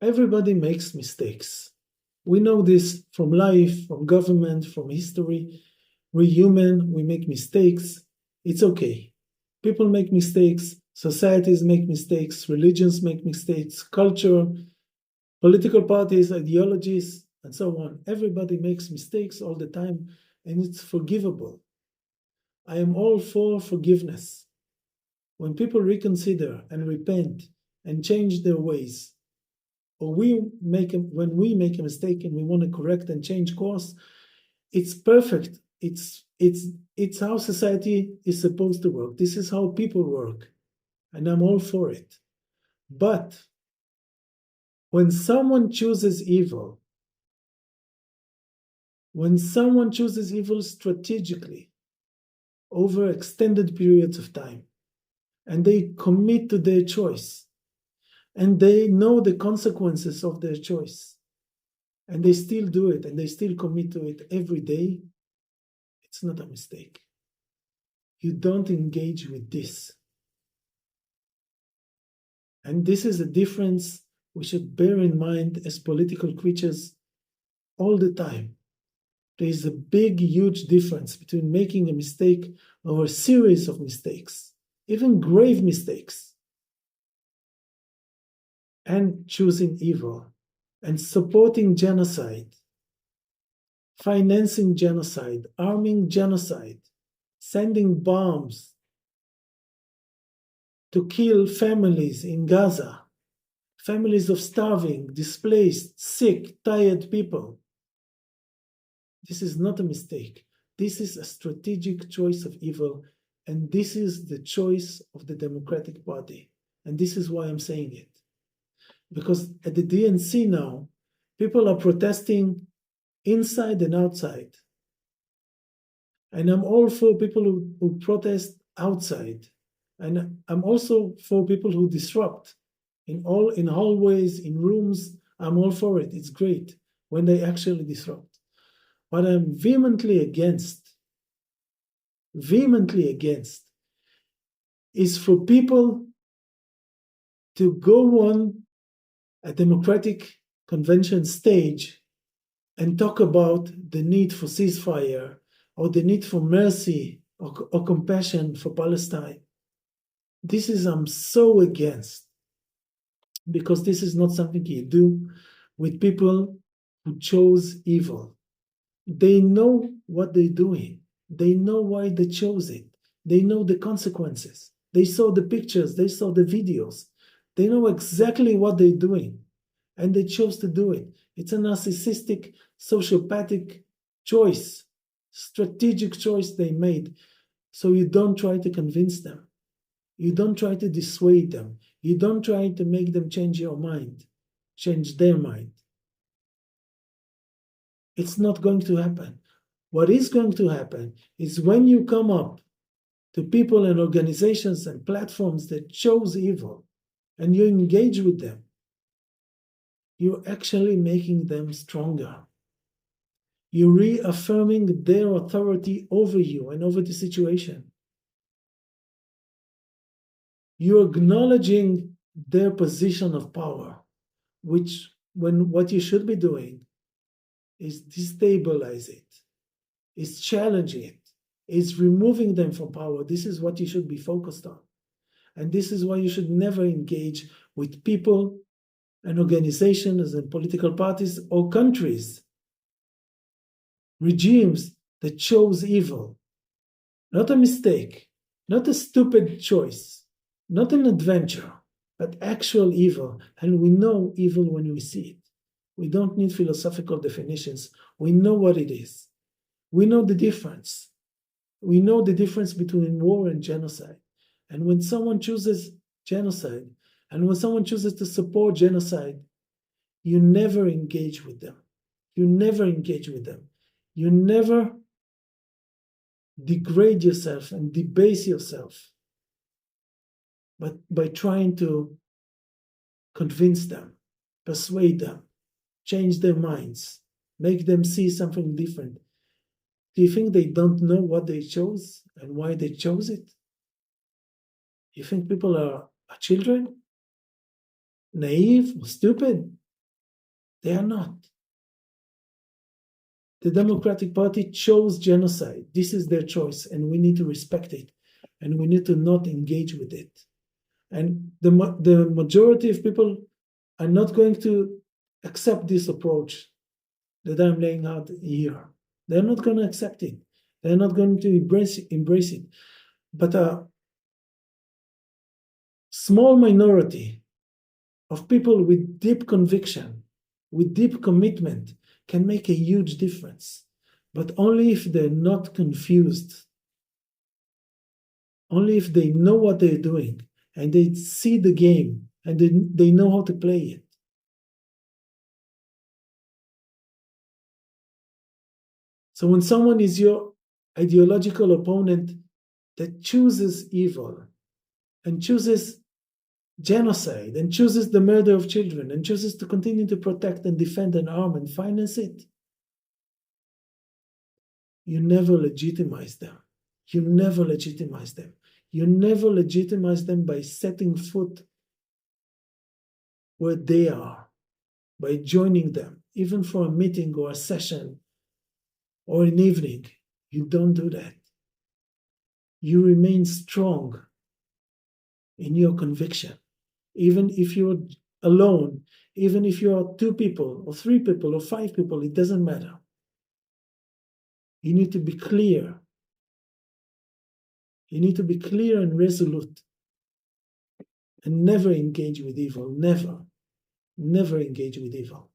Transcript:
Everybody makes mistakes. We know this from life, from government, from history. We're human, we make mistakes. It's okay. People make mistakes, societies make mistakes, religions make mistakes, culture, political parties, ideologies, and so on. Everybody makes mistakes all the time, and it's forgivable. I am all for forgiveness. When people reconsider and repent and change their ways, or when we make a mistake and we want to correct and change course, it's perfect. It's how society is supposed to work. This is how people work, and I'm all for it. But when someone chooses evil, when someone chooses evil strategically over extended periods of time, and they commit to their choice, and they know the consequences of their choice, and they still do it, and they still commit to it every day, it's not a mistake. You don't engage with this. And this is a difference we should bear in mind as political creatures all the time. There is a big, huge difference between making a mistake or a series of mistakes, even grave mistakes, and choosing evil and supporting genocide, financing genocide, arming genocide, sending bombs to kill families in Gaza, families of starving, displaced, sick, tired people. This is not a mistake. This is a strategic choice of evil, and this is the choice of the Democratic Party. And this is why I'm saying it. Because at the DNC now, people are protesting inside and outside. And I'm all for people who protest outside. And I'm also for people who disrupt in hallways, in rooms. I'm all for it. It's great when they actually disrupt. What I'm vehemently against, is for people to go on a democratic convention stage and talk about the need for ceasefire or the need for mercy or compassion for Palestine. This is I'm so against, because this is not something you do with people who chose evil. They know what they're doing. They know why they chose it. They know the consequences. They saw the pictures. They saw the videos. They know exactly what they're doing, and they chose to do it. It's a narcissistic, sociopathic choice, strategic choice they made. So you don't try to convince them. You don't try to dissuade them. You don't try to make them change your mind, change their mind. It's not going to happen. What is going to happen is when you come up to people and organizations and platforms that chose evil and you engage with them, you're actually making them stronger. You're reaffirming their authority over you and over the situation. You're acknowledging their position of power, which when what you should be doing is destabilize it, is challenging it, is removing them from power. This is what you should be focused on. And this is why you should never engage with people and organizations and political parties or countries, regimes that chose evil. Not a mistake, not a stupid choice, not an adventure, but actual evil. And we know evil when we see it. We don't need philosophical definitions. We know what it is. We know the difference. We know the difference between war and genocide. And when someone chooses genocide, and when someone chooses to support genocide, you never engage with them. You never engage with them. You never degrade yourself and debase yourself, but by trying to convince them, persuade them, change their minds, make them see something different. Do you think they don't know what they chose and why they chose it? You think people are children, naive, or stupid? They are not. The Democratic Party chose genocide. This is their choice, and we need to respect it, and we need to not engage with it. And the majority of people are not going to accept this approach that I'm laying out here. They're not going to accept it. They're not going to embrace it. But a small minority of people with deep conviction, with deep commitment, can make a huge difference. But only if they're not confused, only if they know what they're doing and they see the game and they know how to play it. So when someone is your ideological opponent that chooses evil and chooses genocide and chooses the murder of children and chooses to continue to protect and defend and arm and finance it, you never legitimize them. You never legitimize them. You never legitimize them by setting foot where they are, by joining them, even for a meeting or a session or an evening. You don't do that. You remain strong in your conviction, even if you're alone, even if you are 2 people or 3 people or 5 people, it doesn't matter. You need to be clear. You need to be clear and resolute and never engage with evil. Never engage with evil.